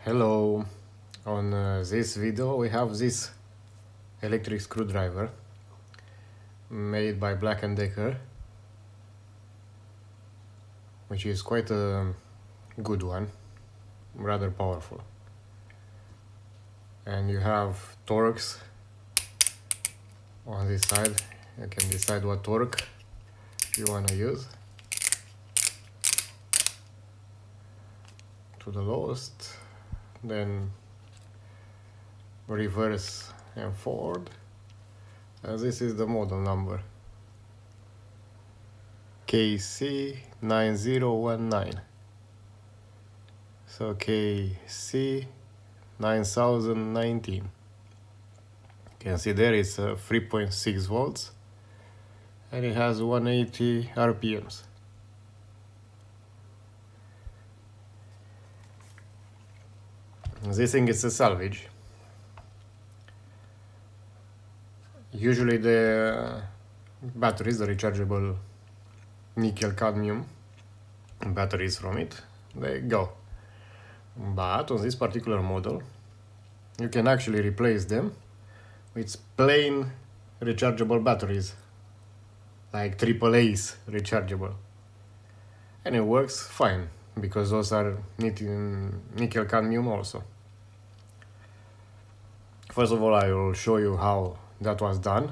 Hello, on this video we have this electric screwdriver made by Black & Decker, which is quite a good one, rather powerful. And you have torques on this side. You can decide what torque you want to use. To the lowest, then reverse and forward, and this is the model number KC9019. So KC 9019. You can see there it's 3.6 volts and it has 180 RPMs. This thing is a salvage. Usually the batteries, the rechargeable nickel-cadmium batteries from it, they go. But on this particular model, you can actually replace them with plain rechargeable batteries, like AAA's rechargeable. And it works fine, because those are nickel-cadmium also. First of all, I will show you how that was done.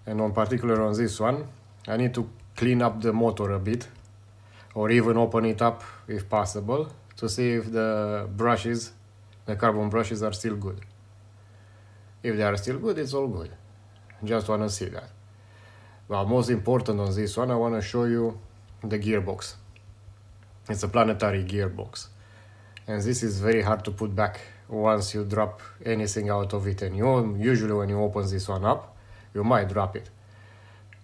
And on particular on this one, I need to clean up the motor a bit, or even open it up if possible, to see if the brushes, the carbon brushes, are still good. If they are still good, it's all good. Just want to see that. But most important on this one, I want to show you the gearbox. It's a planetary gearbox. And this is very hard to put back once you drop anything out of it. And usually when you open this one up, you might drop it.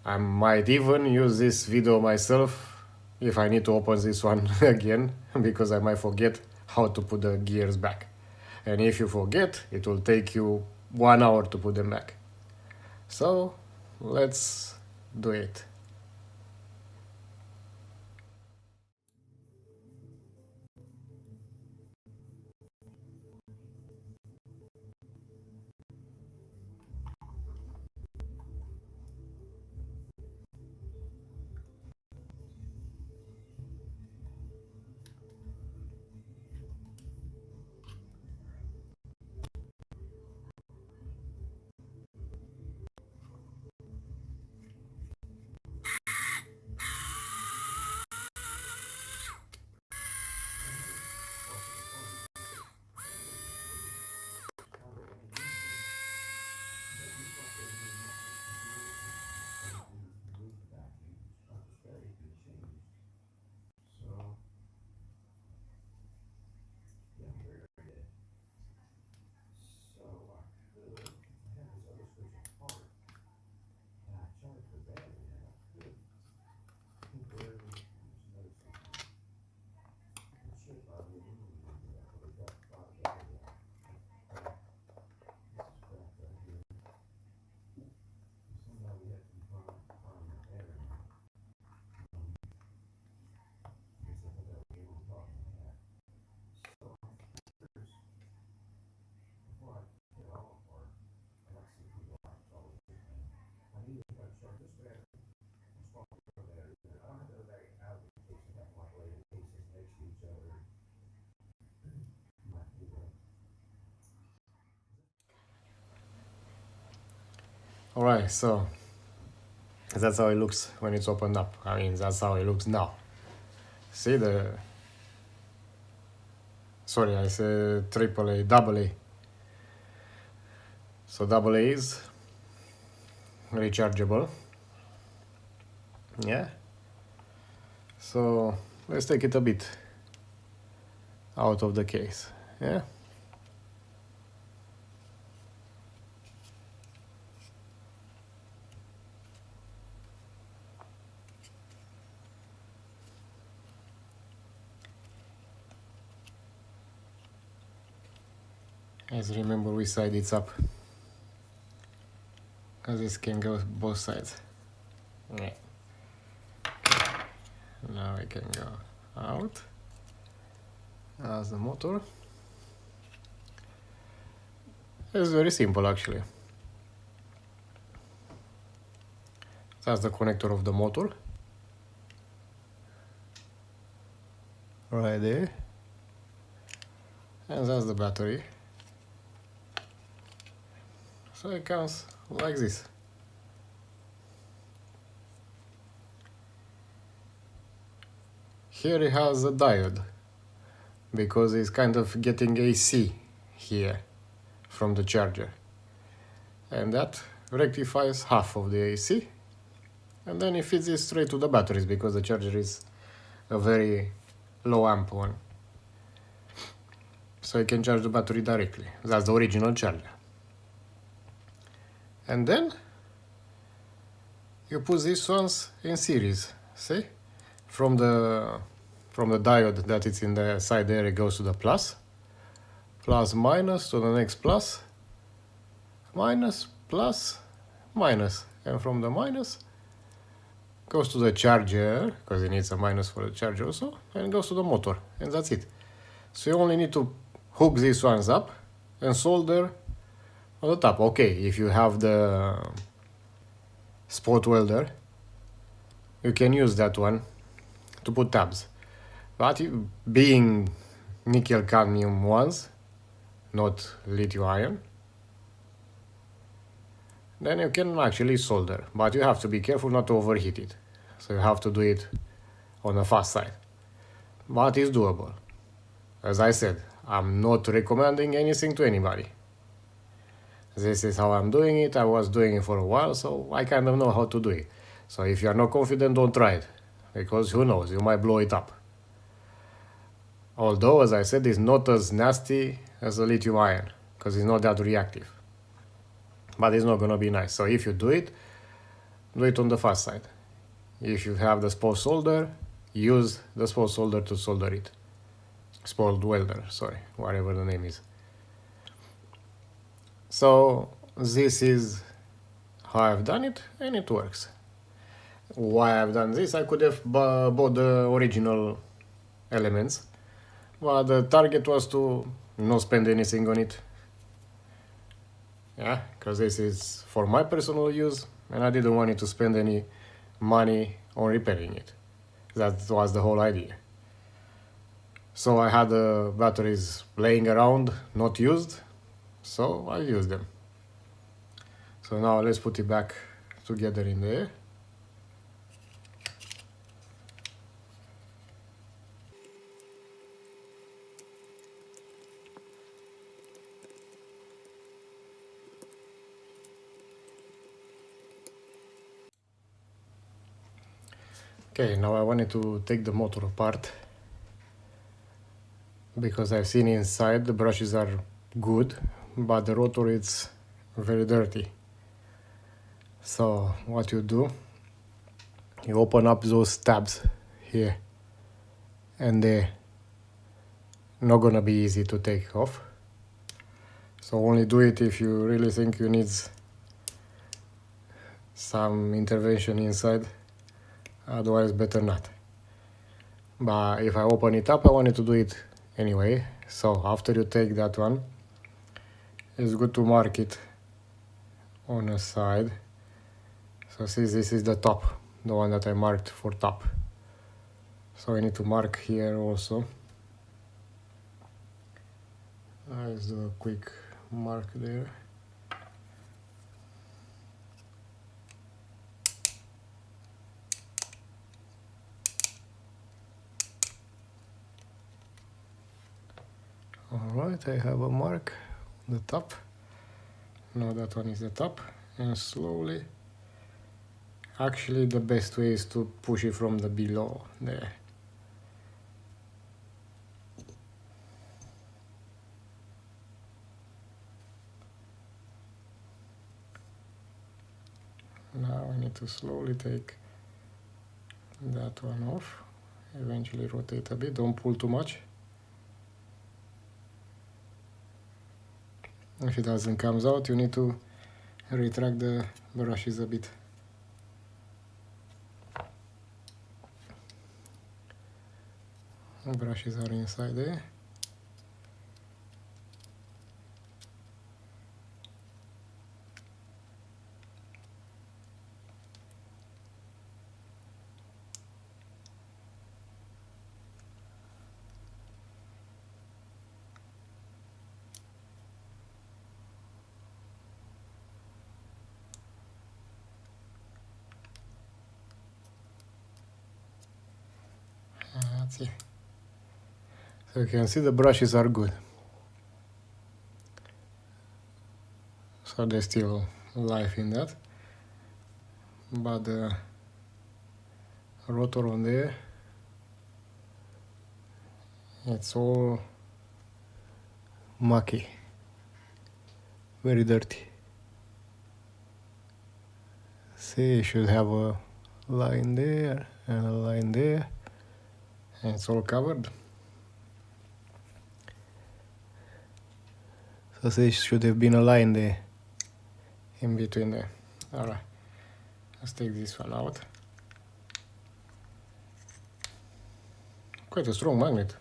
I might even use this video myself if I need to open this one again, because I might forget how to put the gears back. And if you forget, it will take you 1 hour to put them back. So let's do it. Alright, so that's how it looks when it's opened up. I mean, that's how it looks now. See the... Sorry, I said AAA, AA. So AA is rechargeable. Yeah. So let's take it a bit out of the case. Yeah. Let's remember which side it's up, because this can go both sides. Yeah. Now I can go out as the motor. It's very simple actually. That's the connector of the motor. Right there. And that's the battery. So it comes like this. Here it has a diode, because it's kind of getting AC here from the charger. And that rectifies half of the AC. And then it feeds it straight to the batteries, because the charger is a very low amp one. So you can charge the battery directly. That's the original charger. And then you put these ones in series. See? From the diode that is in the side there, it goes to the plus, minus, to the next plus, minus, plus, minus, and from the minus goes to the charger, because it needs a minus for the charger also, and it goes to the motor, and that's it. So you only need to hook these ones up and solder on the top. Okay, if you have the spot welder, you can use that one to put tabs. But being nickel-cadmium ones, not lithium-ion, then you can actually solder. But you have to be careful not to overheat it. So you have to do it on the fast side. But it's doable. As I said, I'm not recommending anything to anybody. This is how I'm doing it. I was doing it for a while, so I kind of know how to do it. So if you are not confident, don't try it. Because who knows, you might blow it up. Although, as I said, it's not as nasty as a lithium ion, because it's not that reactive. But it's not going to be nice. So if you do it on the fast side. If you have the spot solder, use the spot solder to solder it. Spot welder, sorry, whatever the name is. So this is how I've done it, and it works. Why I've done this, I could have bought the original elements, but the target was to not spend anything on it. Yeah, because this is for my personal use, and I didn't want it to spend any money on repairing it. That was the whole idea. So I had the batteries laying around, not used, so I used them. So now let's put it back together in there. Okay, now I wanted to take the motor apart, because I've seen inside the brushes are good, but the rotor is very dirty. So what you do, you open up those tabs here, and they're not gonna be easy to take off. So only do it if you really think you need some intervention inside, otherwise better not. But if I open it up, I wanted to do it anyway. So after you take that one, it's good to mark it on a side. So see, this is the top, the one that I marked for top. So I need to mark here also. Let's do a quick mark there. Alright, I have a mark on the top. Now that one is the top, and slowly, actually the best way is to push it from the below there. Now I need to slowly take that one off, eventually rotate a bit, don't pull too much. If it doesn't come out, you need to retract the brushes a bit. The brushes are inside there. That's it. So you can see the brushes are good. So there's still life in that. But the rotor on there, it's all mucky, very dirty. See, you should have a line there and a line there, and it's all covered. So there should have been a line there in between there. Alright, let's take this one out. Quite a strong magnet.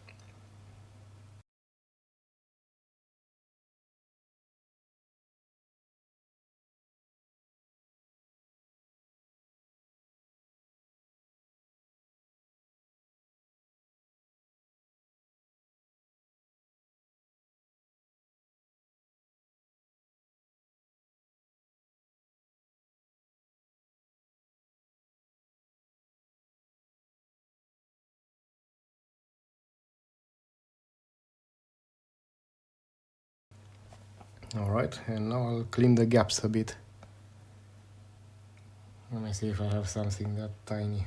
Alright, and now I'll clean the gaps a bit. Let me see if I have something that tiny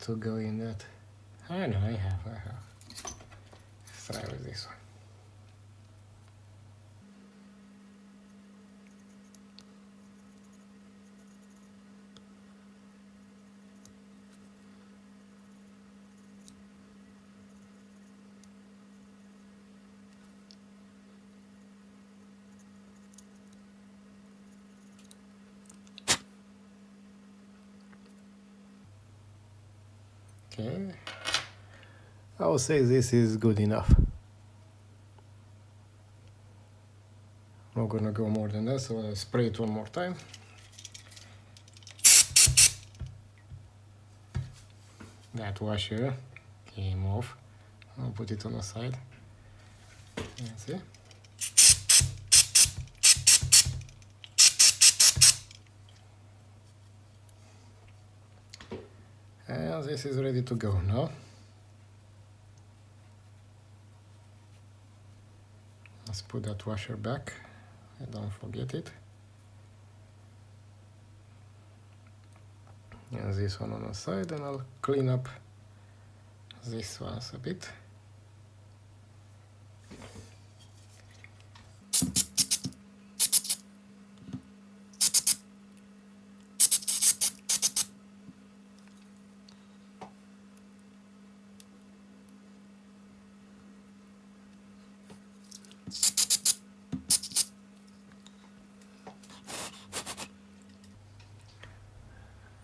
to go in that. I know I have. Let's try with this one. Okay, I would say this is good enough. I'm not gonna go more than that, so I'll spray it one more time. That washer came off. I'll put it on the side. That's it. And this is ready to go now. Let's put that washer back. Don't forget it. And this one on the side, and I'll clean up this one a bit.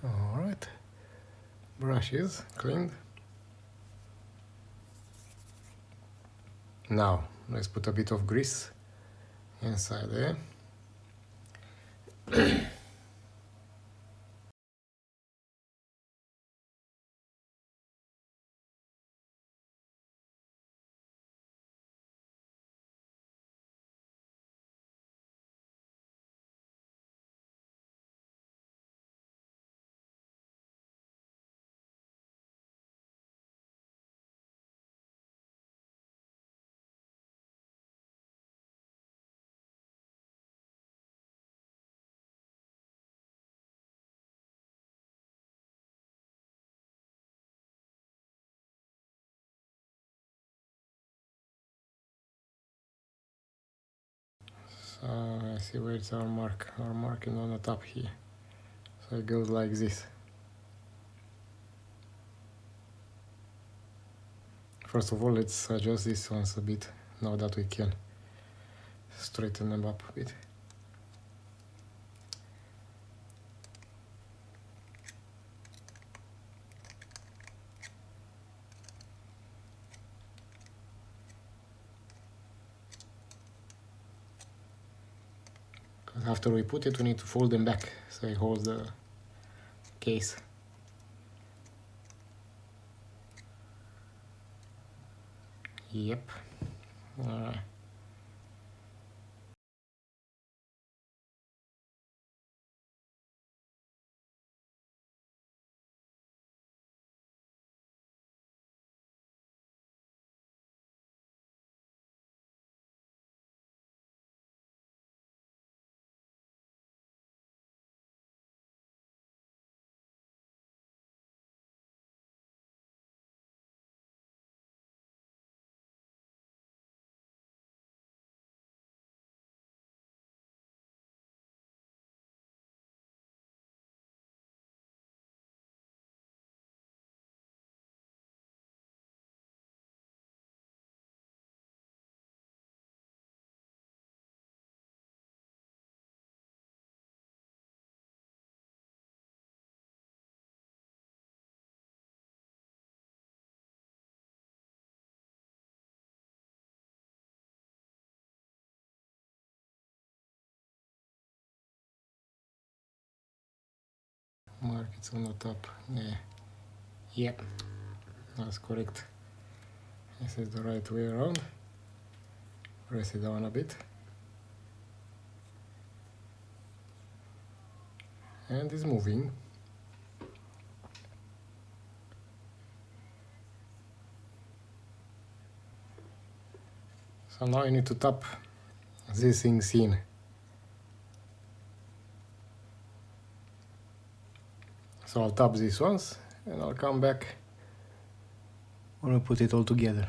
Alright, brushes cleaned. Now, let's put a bit of grease inside there. So I see where it's our mark. Our mark is on the top here. So it goes like this. First of all, let's adjust this ones a bit, now that we can straighten them up a bit. After we put it, we need to fold them back so it holds the case. Yep. Alright. mark it's on the top. Yeah, that's correct. This is the right way around. Press it down a bit. And it's moving. So now I need to tap these things in. So I'll tap these ones and I'll come back when I put it all together.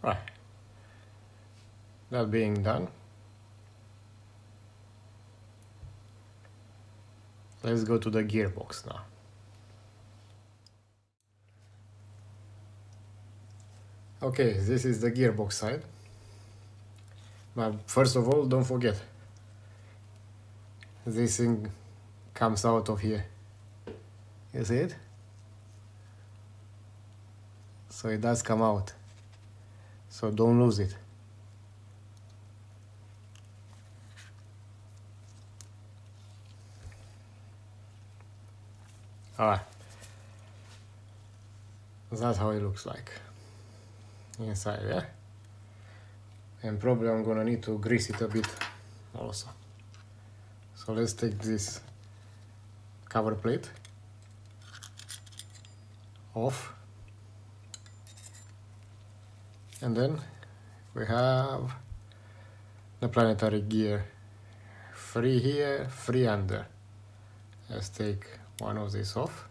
Right, that being done, let's go to the gearbox now. Okay, this is the gearbox side. But first of all, don't forget, this thing comes out of here. You see it? So it does come out. So don't lose it. Alright. That's how it looks like inside, yeah? And probably I'm gonna need to grease it a bit also. So let's take this cover plate off. And then we have the planetary gear, 3 here, 3 under. Let's take one of these off.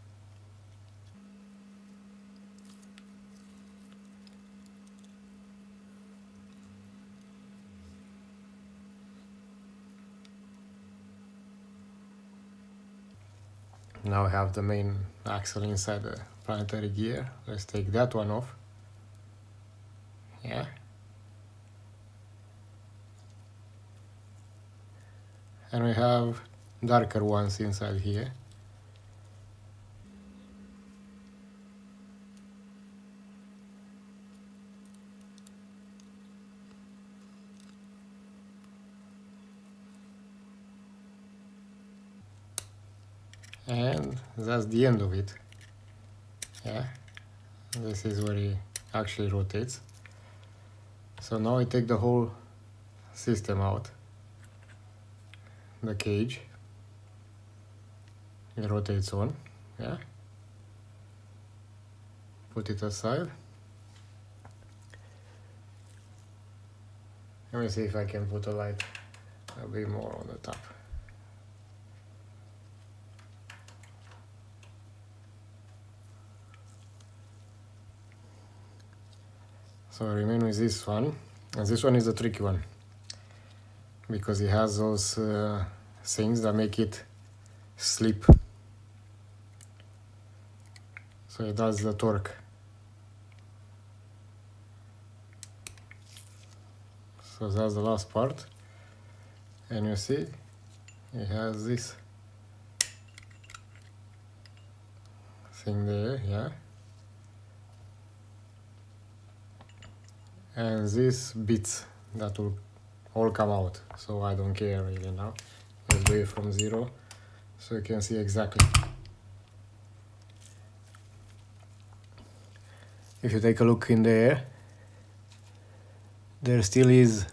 Now we have the main axle inside the planetary gear. Let's take that one off. Yeah. And we have darker ones inside here. And that's the end of it. Yeah. This is where it actually rotates. So now I take the whole system out. The cage. It rotates on. Yeah. Put it aside. Let me see if I can put a light a bit more on the top. So I remain with this one, and this one is the tricky one because it has those things that make it slip. So it does the torque. So that's the last part, and you see it has this thing there, yeah. And these bits that will all come out, so I don't care really now. Let's do it from 0 so you can see exactly. If you take a look in there, there still is,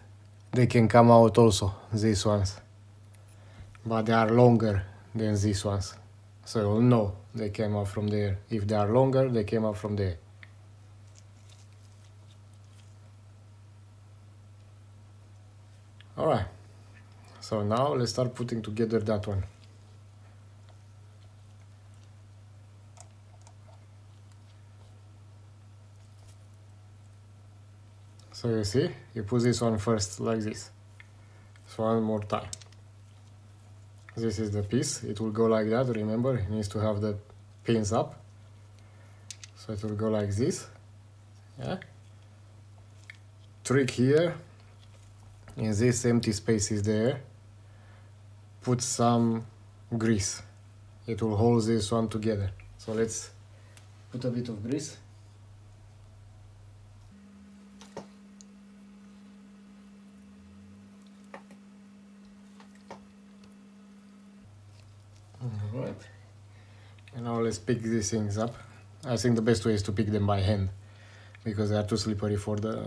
they can come out also, these ones, but they are longer than these ones, so you'll know they came out from there. If they are longer, they came out from there. Alright, so now let's start putting together that one. So you see, you put this one first like this. So one more time. This is the piece, it will go like that, remember, it needs to have the pins up. So So it will go like this. Yeah. Trick here, in this empty spaces there, put some grease. It will hold this one together. So let's put a bit of grease. Alright. And now let's pick these things up. I think the best way is to pick them by hand, because they are too slippery for the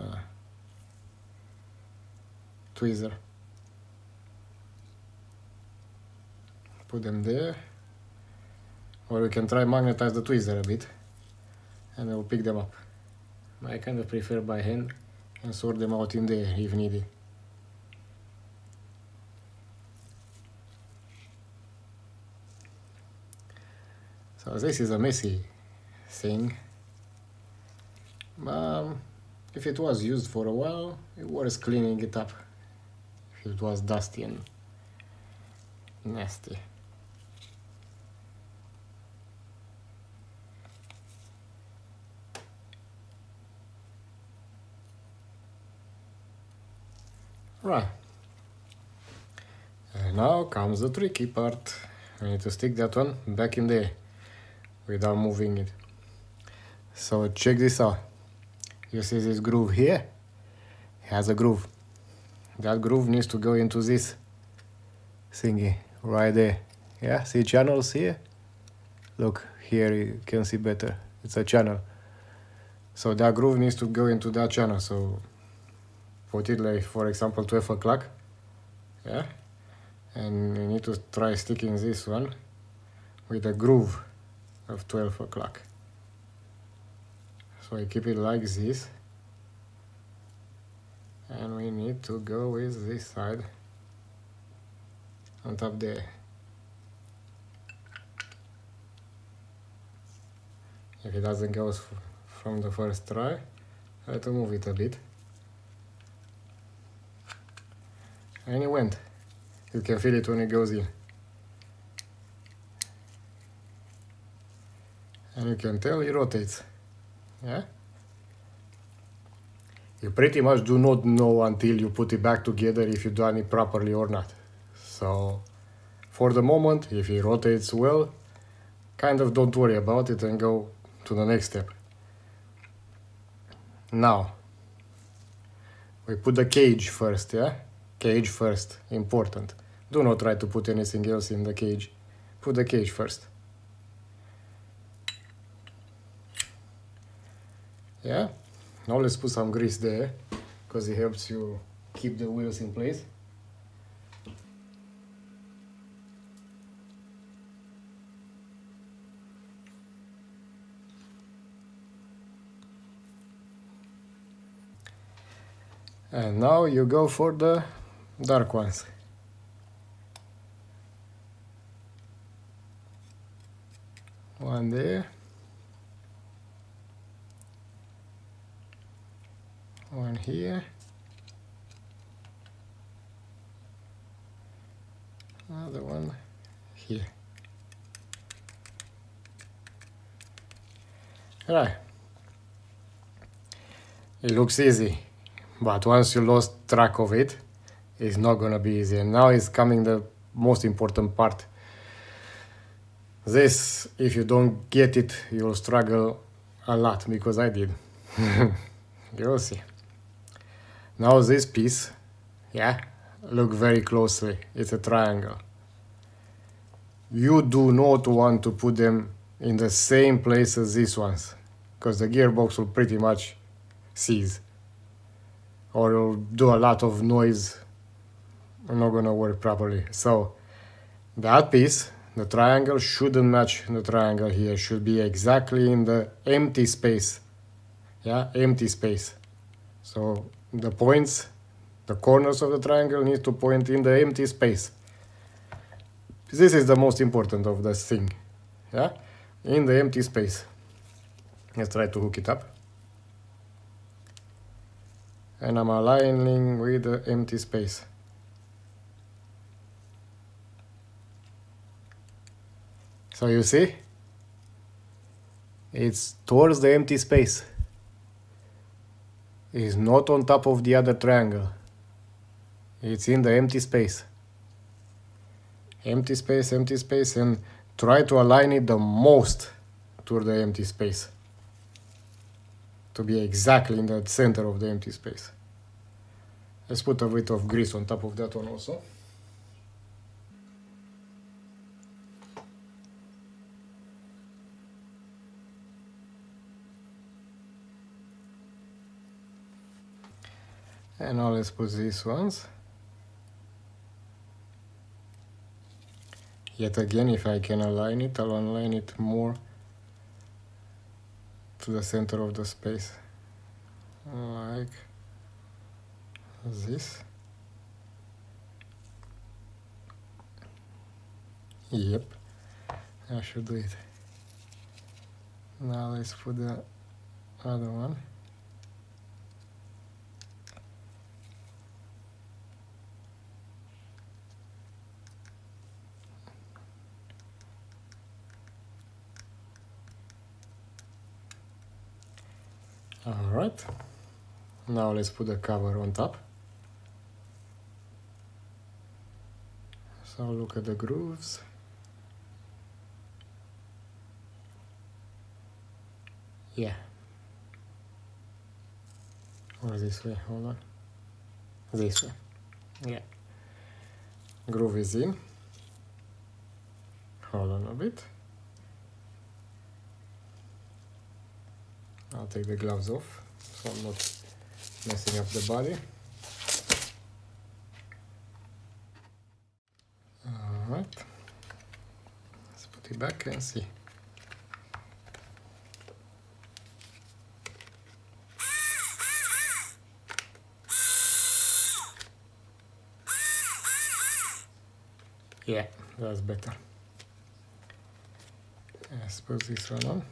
tweezer. Put them there. Or we can try magnetize the tweezer a bit and we'll pick them up. I kind of prefer by hand and sort them out in there if needed. So this is a messy thing. If it was used for a while, it was cleaning it up. If it was dusty and nasty. Right. And now comes the tricky part. I need to stick that one back in there without moving it. So check this out. You see this groove here? It has a groove. That groove needs to go into this thingy right there. Yeah, see channels here? Look, here you can see better. It's a channel. So that groove needs to go into that channel. So put it like, for example, 12 o'clock. Yeah? And you need to try sticking this one with a groove of 12 o'clock. So I keep it like this. And we need to go with this side on top there. If it doesn't go from the first try, I have to move it a bit. And it went. You can feel it when it goes in. And you can tell it rotates. Yeah? You pretty much do not know until you put it back together if you've done it properly or not. So, for the moment, if it rotates well, kind of don't worry about it and go to the next step. Now, we put the cage first, yeah? Cage first, important. Do not try to put anything else in the cage. Put the cage first. Yeah? Now let's put some grease there, because it helps you keep the wheels in place. And now you go for the dark ones. One there. One here. Another one here. Right. It looks easy, but once you lost track of it, it's not gonna be easy. And now is coming the most important part. This, if you don't get it, you'll struggle a lot, because I did. You'll see. Now this piece, yeah, look very closely. It's a triangle. You do not want to put them in the same place as these ones, because the gearbox will pretty much seize. Or it'll do a lot of noise and not gonna work properly. So that piece, the triangle, shouldn't match the triangle here. Should be exactly in the empty space. Yeah, empty space. So the points, the corners of the triangle need to point in the empty space. This is the most important of this thing. Yeah, in the empty space. Let's try to hook it up. And I'm aligning with the empty space. So you see, It's towards the empty space. It's not on top of the other triangle. It's in the empty space. Empty space, and try to align it the most to the empty space. To be exactly in the center of the empty space. Let's put a bit of grease on top of that one also. And now let's put these ones. Yet again, if I can align it, I'll align it more to the center of the space. Like this. Yep, I should do it. Now let's put the other one. Alright, now let's put the cover on top. So look at the grooves. Yeah. Or this way, hold on. This way. Yeah. Groove is in. Hold on a bit. I'll take the gloves off so I'm not messing up the body. Alright. Let's put it back and see. Yeah, that's better. Let's put this one on.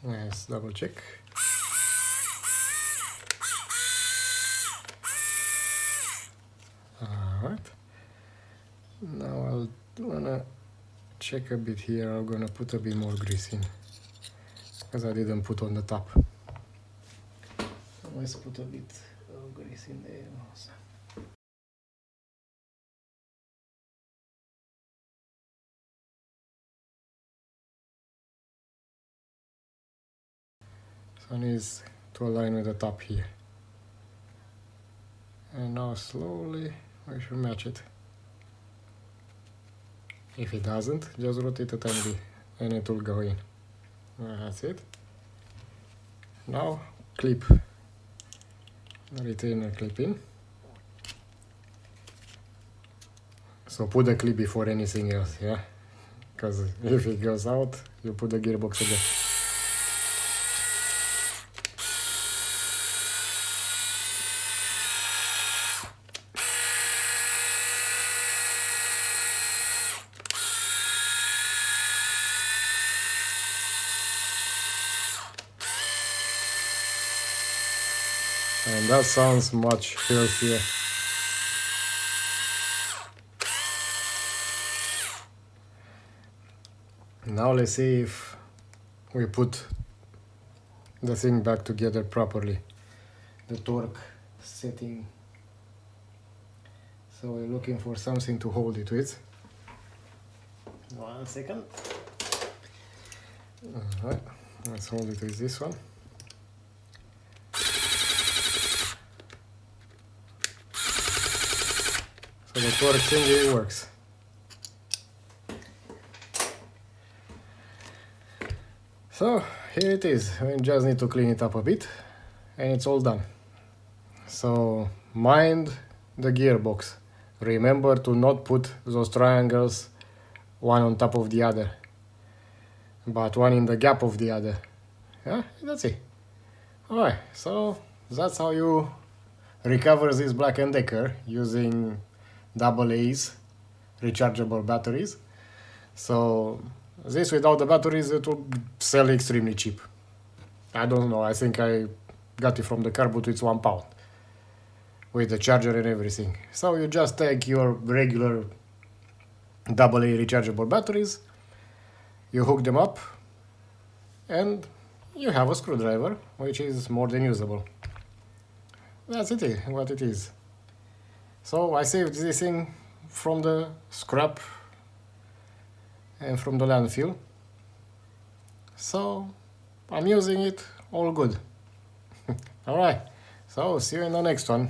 Let's double check. Alright. Now I'll wanna check a bit here. I'm gonna put a bit more grease in because I didn't put on the top. Let's put a bit of grease in there also. So it needs to align with the top here. And now slowly we should match it. If it doesn't, just rotate a tiny bit and it will go in. That's it. Now clip the retainer clip in. So put the clip before anything else, yeah? Because if it goes out, you put the gearbox again. And that sounds much healthier. Now let's see if we put the thing back together properly. The torque setting. So we're looking for something to hold it with. 1 second. Alright, let's hold it with this one. So the torque thing works. So here it is. We just need to clean it up a bit and it's all done. So mind the gearbox. Remember to not put those triangles one on top of the other, but one in the gap of the other. Yeah, that's it. Alright, so that's how you recover this Black & Decker using AA's rechargeable batteries. So this without the batteries, it will sell extremely cheap. I don't know, I think I got it from the car, but it's £1 with the charger and everything. So you just take your regular AA rechargeable batteries, you hook them up, and you have a screwdriver, which is more than usable. That's it, what it is. So I saved this thing from the scrap and from the landfill. So I'm using it all good. Alright, so see you in the next one.